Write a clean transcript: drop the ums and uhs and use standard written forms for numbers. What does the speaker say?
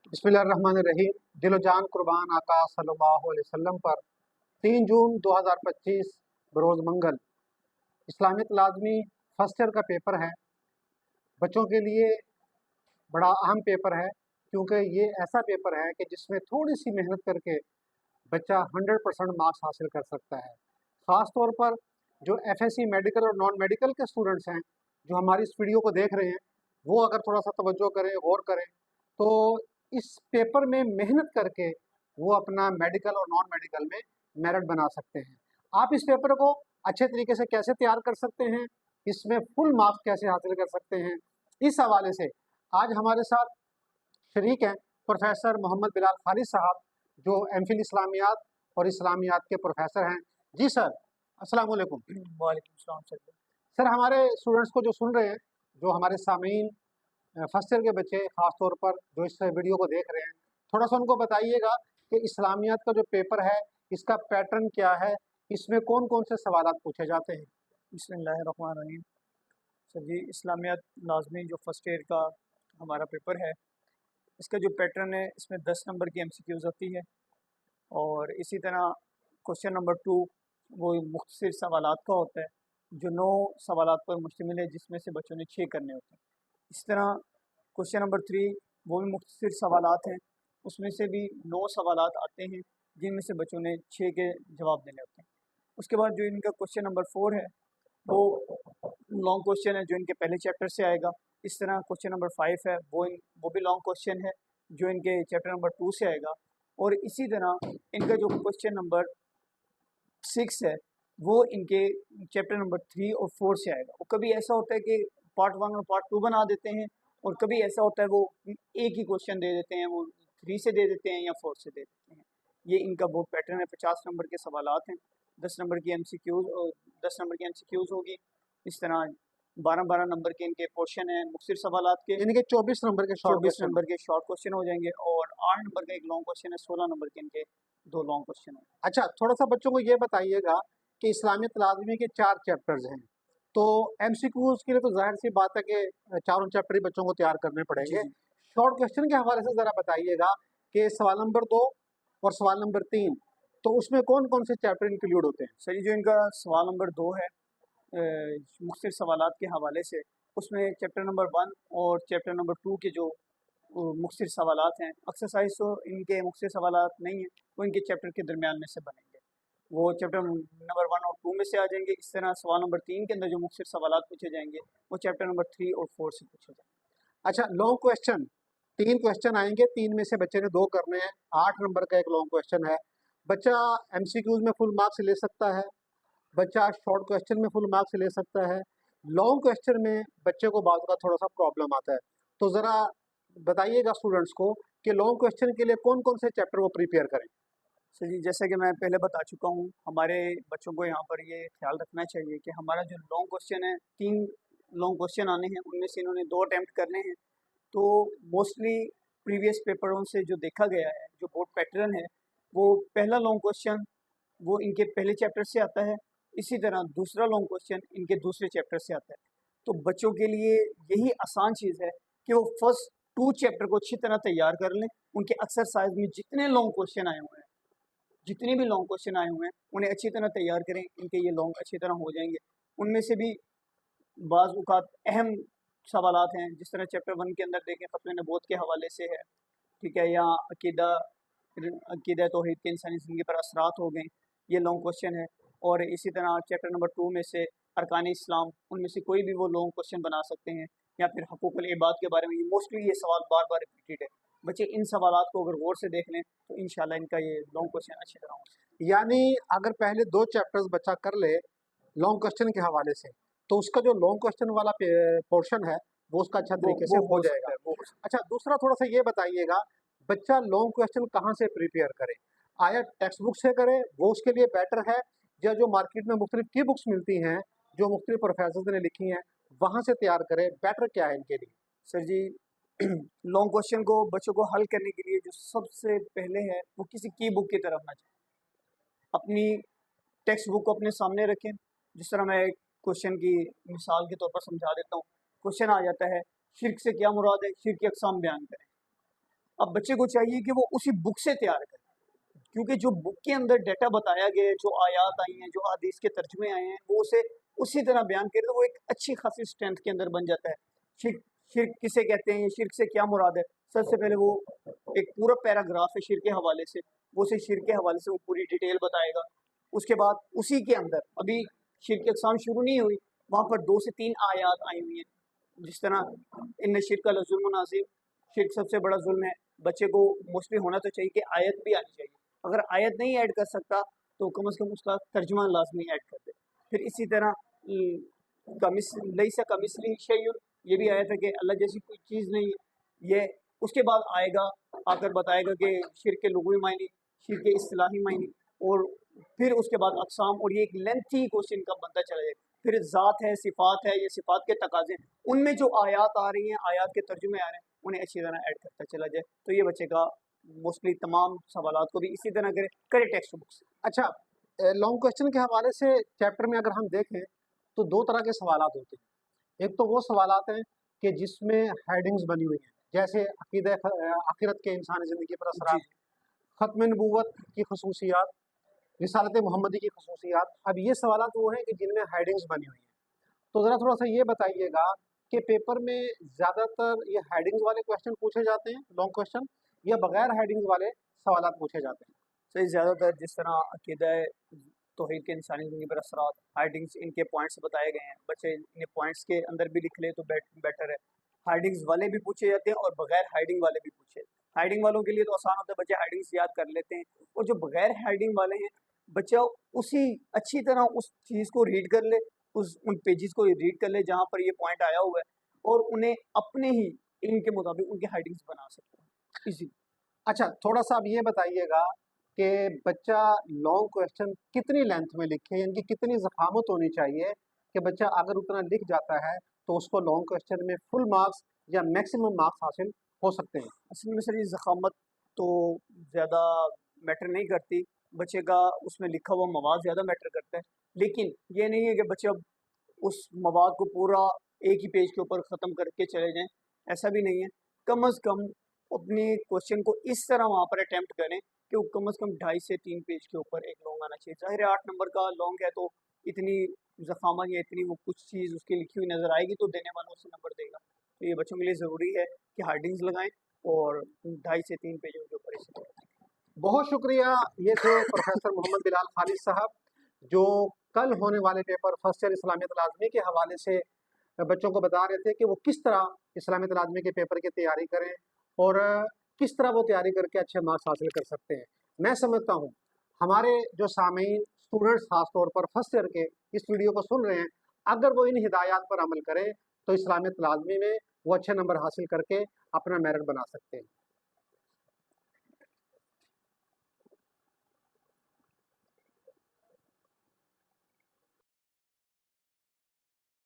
बिस्मिल्लाहिर्रहमानिर्रहीम। दिलो जान कुर्बान आका सल्लल्लाहु अलैहि वसल्लम पर 3 जून 2025 बरोज़ मंगल इस्लामियत लाज़मी फर्स्ट ईयर का पेपर है। बच्चों के लिए बड़ा अहम पेपर है, क्योंकि ये ऐसा पेपर है कि जिसमें थोड़ी सी मेहनत करके बच्चा 100% मार्क्स हासिल कर सकता है। ख़ास तौर पर जो एफएससी मेडिकल और नॉन मेडिकल के स्टूडेंट्स हैं, जो हमारी इस वीडियो को देख रहे हैं, वो अगर थोड़ा सा तवज्जो करें, गौर करें, तो इस पेपर में मेहनत करके वो अपना मेडिकल और नॉन मेडिकल में मेरिट बना सकते हैं। आप इस पेपर को अच्छे तरीके से कैसे तैयार कर सकते हैं, इसमें फुल मार्क्स कैसे हासिल कर सकते हैं, इस हवाले से आज हमारे साथ शरीक हैं प्रोफेसर मोहम्मद बिलाल खालिद साहब, जो एमफिल इस्लामियात और इस्लामियात के प्रोफेसर हैं। जी सर, अस्सलाम वालेकुम। वालेकुम सलाम सर। सर, हमारे स्टूडेंट्स को जो सुन रहे हैं, जो हमारे सामीन फर्स्ट ईयर के बच्चे खास तौर पर जो इस वीडियो को देख रहे हैं, थोड़ा सा उनको बताइएगा कि इस्लामियात का जो पेपर है इसका पैटर्न क्या है, इसमें कौन कौन से सवालात पूछे जाते हैं। बिस्मिल्लाहिर्रहमानिर्रहीम। सर जी, इस्लामियात लाजमी जो फर्स्ट ईयर का हमारा पेपर है, इसका जो पैटर्न है, इसमें 10 नंबर की एमसीक्यूज होती है और इसी तरह क्वेश्चन नंबर 2 वो मुख्तसर सवालात का होता है, जो 9 सवालात पर मुश्तमिल है, जिसमें से बच्चों ने 6 करने होते हैं। इस तरह क्वेश्चन नंबर 3 वो भी मुख्तसर सवालात हैं, उसमें से भी 9 सवालात आते हैं, जिनमें से बच्चों ने 6 के जवाब देने होते हैं। उसके बाद जो इनका क्वेश्चन नंबर 4 है, वो लॉन्ग क्वेश्चन है, जो इनके पहले चैप्टर से आएगा। इस तरह क्वेश्चन नंबर 5 है, वो भी लॉन्ग क्वेश्चन है, जो इनके चैप्टर नंबर 2 से आएगा। और इसी तरह इनका जो क्वेश्चन नंबर 6 है, वो इनके चैप्टर नंबर 3 और 4 से आएगा। वो कभी ऐसा होता है कि पार्ट 1 और पार्ट 2 बना देते हैं, और कभी ऐसा होता है वो एक ही क्वेश्चन दे देते हैं, वो 3 से दे देते हैं या 4 से दे देते हैं। ये इनका बहुत पैटर्न है। 50 नंबर के सवालात हैं, 10 नंबर की एमसीक्यूज और 10 नंबर की एमसीक्यूज होगी। इस तरह 12-12 नंबर के इनके क्वेश्चन हैं मुख्तसर सवालात के, यानी कि 24 नंबर के शॉर्ट 24 क्वेश्चन। नंबर के शॉर्ट क्वेश्चन हो जाएंगे, और 8 नंबर का एक लॉन्ग क्वेश्चन है, 16 नंबर के इनके 2 लॉन्ग क्वेश्चन हैं। अच्छा, थोड़ा सा बच्चों को ये बताइएगा कि इस्लामियत लाज़मी के 4 चैप्टर्स हैं, तो एमसीक्यूज के लिए तो जाहिर सी बात है कि चारों चैप्टर ही बच्चों को तैयार करने जी पड़ेंगे। जी शॉर्ट क्वेश्चन के हवाले से ज़रा बताइएगा कि सवाल नंबर 2 और सवाल नंबर 3, तो उसमें कौन कौन से चैप्टर इंक्लूड होते हैं। सर, ये जो इनका सवाल नंबर 2 है मुख्तसर सवालात के हवाले से, उसमें चैप्टर नंबर 1 और चैप्टर नंबर 2 के जो मुख्तसर सवालात हैं, एक्सरसाइज तो इनके मुख्तसर सवालात नहीं हैं, वो इनके चैप्टर के दरमियान में से बनेंगे, वो चैप्टर नंबर 1 और 2 में से आ जाएंगे। इस तरह सवाल नंबर 3 के अंदर जो मुख्तसर सवालात पूछे जाएंगे, वो चैप्टर नंबर 3 और 4 से पूछे जाएंगे। अच्छा, लॉन्ग क्वेश्चन 3 क्वेश्चन आएंगे, 3 में से बच्चे ने 2 करने हैं। 8 नंबर का एक लॉन्ग क्वेश्चन है। बच्चा एमसीक्यूज में फुल मार्क्स ले सकता है, बच्चा शॉर्ट क्वेश्चन में फुल मार्क्स ले सकता है। लॉन्ग क्वेश्चन में बच्चे को बात का थोड़ा सा प्रॉब्लम आता है, तो ज़रा बताइएगा स्टूडेंट्स को कि लॉन्ग क्वेश्चन के लिए कौन कौन से चैप्टर वो प्रिपेयर करें। सर जी, जैसा कि मैं पहले बता चुका हूँ, हमारे बच्चों को यहाँ पर ये ख्याल रखना चाहिए कि हमारा जो लॉन्ग क्वेश्चन है, 3 लॉन्ग क्वेश्चन आने हैं, उनमें से इन्होंने 2 अटैम्प्ट करने हैं। तो मोस्टली प्रीवियस पेपरों से जो देखा गया है, जो बोर्ड पैटर्न है, वो पहला लॉन्ग क्वेश्चन वो इनके पहले चैप्टर से आता है, इसी तरह दूसरा लॉन्ग क्वेश्चन इनके दूसरे चैप्टर से आता है। तो बच्चों के लिए यही आसान चीज़ है कि वो फर्स्ट 2 चैप्टर को अच्छी तरह तैयार कर लें। उनके एक्सरसाइज में जितने लॉन्ग क्वेश्चन आए हुए हैं, जितने भी लॉन्ग क्वेश्चन आए हुए हैं, उन्हें अच्छी तरह तैयार करें, इनके ये लॉन्ग अच्छी तरह हो जाएंगे। उनमें से भी बाज़ औक़ात अहम सवालात हैं, जिस तरह चैप्टर 1 के अंदर देखें, फ़त्वे नबूवत के हवाले से है, ठीक है, या अक़ीदा तौहीद के इंसानी ज़िंदगी पर असरात हो गए, ये लॉन्ग क्वेश्चन है। और इसी तरह चैप्टर नंबर 2 में से अरकान इस्लाम, उनमें से कोई भी वो लॉन्ग क्वेश्चन बना सकते हैं, या फिर हकूक़ुल इबाद के बारे में। ये मोस्टली ये सवाल बार बार रिपीटेड है। बच्चे इन सवालात को अगर गौर से देख लें, तो इंशाल्लाह इनका ये लॉन्ग क्वेश्चन अच्छी तरह हो। यानी अगर पहले 2 चैप्टर्स बच्चा कर ले लॉन्ग क्वेश्चन के हवाले से, तो उसका जो लॉन्ग क्वेश्चन वाला पोर्शन है वो उसका अच्छा तरीके से हो जाएगा। वो अच्छा, दूसरा थोड़ा सा ये बताइएगा, बच्चा लॉन्ग क्वेश्चन कहाँ से प्रिपेयर करे? आया टेक्स्ट बुक से करे, वो उसके लिए बेटर है, या जो मार्केट में मुख्तलिफ की बुक्स मिलती हैं, जो मुख्तलिफ प्रोफेसर्स ने लिखी हैं, वहाँ से तैयार करे, बेटर क्या है इनके लिए? सर जी, लॉन्ग क्वेश्चन को बच्चों को हल करने के लिए जो सबसे पहले है, वो किसी की बुक की तरफ ना जाए। अपनी टेक्स्ट बुक को अपने सामने रखें। जिस तरह मैं क्वेश्चन की मिसाल के तौर पर समझा देता हूँ। क्वेश्चन आ जाता है, शिर्क से क्या मुराद है, शिर्क की अक़साम बयान करें। अब बच्चे को चाहिए कि वो उसी बुक से तैयार करे, क्योंकि जो बुक के अंदर डाटा बताया गया है, जो आयात आई हैं, जो हदीस के तर्जुमे आए हैं, वो उसे उसी तरह बयान करे तो वो एक अच्छी खासी स्ट्रेंथ के अंदर बन जाता है। शिर्क शिर्क किसे कहते हैं, शिर्क से क्या मुराद है, सबसे पहले वो एक पूरा पैराग्राफ है शिर्क के हवाले से, वो उसे शिर्क के हवाले से वो पूरी डिटेल बताएगा। उसके बाद उसी के अंदर अभी शिर्क की अक़साम शुरू नहीं हुई, वहाँ पर 2 से 3 आयात आई हुई हैं, जिस तरह इन्न शिर्क लज़ुल्मुन अज़ीम, शिर्क सबसे बड़ा जुल्म है। बच्चे को मोस्टली होना तो चाहिए कि आयत भी आनी चाहिए, अगर आयत नहीं ऐड कर सकता तो कम से कम उसका तर्जुमा लाजमी ऐड कर दे। फिर इसी तरह लैसा कमिस्लिही शैउन, ये भी आया था कि अल्लाह जैसी कोई चीज़ नहीं है। ये उसके बाद आएगा, आकर बताएगा कि शिर्क के लुग़वी मायने, शिर्क के इस्तिलाही मायने, और फिर उसके बाद अक़साम, और ये एक लेंथी क्वेश्चन का बनता चला जाएगा। फिर ज़ात है, सिफ़ात है, ये सिफ़ात के तकाज़े, उनमें जो आयात आ रही हैं, आयात के तर्जुमे आ रहे हैं, उन्हें अच्छी तरह ऐड करता चला जाए। तो ये बच्चे का मोस्टली तमाम सवालात को भी इसी तरह करे टेक्स्ट बुक से। अच्छा, लॉन्ग क्वेश्चन के हवाले से चैप्टर में अगर हम देखें तो 2 तरह के सवालात होते हैं। एक तो वो सवालात हैं कि जिसमें हेडिंग्स बनी हुई हैं, जैसे आखिरत के इंसानी ज़िंदगी पर असरात, ख़त्म नबूवत की खसूसियात, रिसालत मोहम्मदी की खसूसियात। अब ये सवालात वो हैं कि जिनमें हेडिंग्स बनी हुई हैं। तो ज़रा थोड़ा सा ये बताइएगा कि पेपर में ज़्यादातर ये हेडिंग्स वाले क्वेश्चन पूछे जाते हैं, लॉन्ग क्वेश्चन, या बगैर हेडिंग्स वाले सवालात पूछे जाते हैं? सही, ज़्यादातर जिस तरह अक़ीदा तौहीद के इंसानी ज़िंदगी पर असरात, हेडिंग्स इनके पॉइंट्स बताए गए हैं, बच्चे इन्हें पॉइंट्स के अंदर भी लिख ले तो बेटर है। हेडिंग्स वाले भी पूछे जाते हैं और बगैर हेडिंग वाले भी पूछे। हेडिंग वालों के लिए तो आसान होता है, बच्चे हेडिंग्स याद कर लेते हैं, और जो बगैर हेडिंग वाले हैं, बच्चा उसी अच्छी तरह उस चीज़ को रीड कर ले, उन पेजेस को रीड कर ले जहाँ पर ये पॉइंट आया हुआ है, और उन्हें अपने ही इल्म के मुताबिक उनके हेडिंग्स बना सकते हैं इजी। अच्छा, थोड़ा सा अब ये बताइएगा कि बच्चा लॉन्ग क्वेश्चन कितनी लेंथ में लिखे, यानी कि कितनी ज़खामत होनी चाहिए कि बच्चा अगर उतना लिख जाता है तो उसको लॉन्ग क्वेश्चन में फुल मार्क्स या मैक्सिमम मार्क्स हासिल हो सकते हैं? असल में सर ये ज़खामत तो ज़्यादा मैटर नहीं करती, बच्चे का उसमें लिखा हुआ मवाद ज़्यादा मैटर करता है। लेकिन ये नहीं है कि बच्चे अब उस मवाद को पूरा एक ही पेज के ऊपर ख़त्म करके चले जाएँ, ऐसा भी नहीं है। कम अज़ कम अपने क्वेश्चन को इस तरह वहाँ पर अटेम्प्ट करें कि वो कम से कम 2.5 से 3 पेज के ऊपर एक लॉन्ग आना चाहिए। ज़ाहिर है 8 नंबर का लॉन्ग है तो इतनी ज़खामत या इतनी वो कुछ चीज़ उसकी लिखी हुई नज़र आएगी तो देने वाला उससे नंबर देगा। तो ये बच्चों के लिए ज़रूरी है कि हेडिंग्स लगाएँ और 2.5 से 3 पेजों के ऊपर इसे करें। बहुत शुक्रिया। ये थे प्रोफेसर मोहम्मद बिलाल खालिद साहब, जो कल होने वाले पेपर फर्स्ट ईयर इस्लामियत लाज़मी के हवाले से बच्चों को बता रहे थे कि वो किस तरह इस्लामियत लाज़मी के पेपर की तैयारी करें और किस तरह वो तैयारी करके अच्छे मार्क्स हासिल कर सकते हैं। मैं समझता हूँ हमारे जो सामीन स्टूडेंट्स खास तौर पर फर्स्ट ईयर के इस वीडियो को सुन रहे हैं, अगर वो इन हिदायत पर अमल करें तो इस्लामियत लाज़मी में वो अच्छे नंबर हासिल करके अपना मेरिट बना सकते हैं।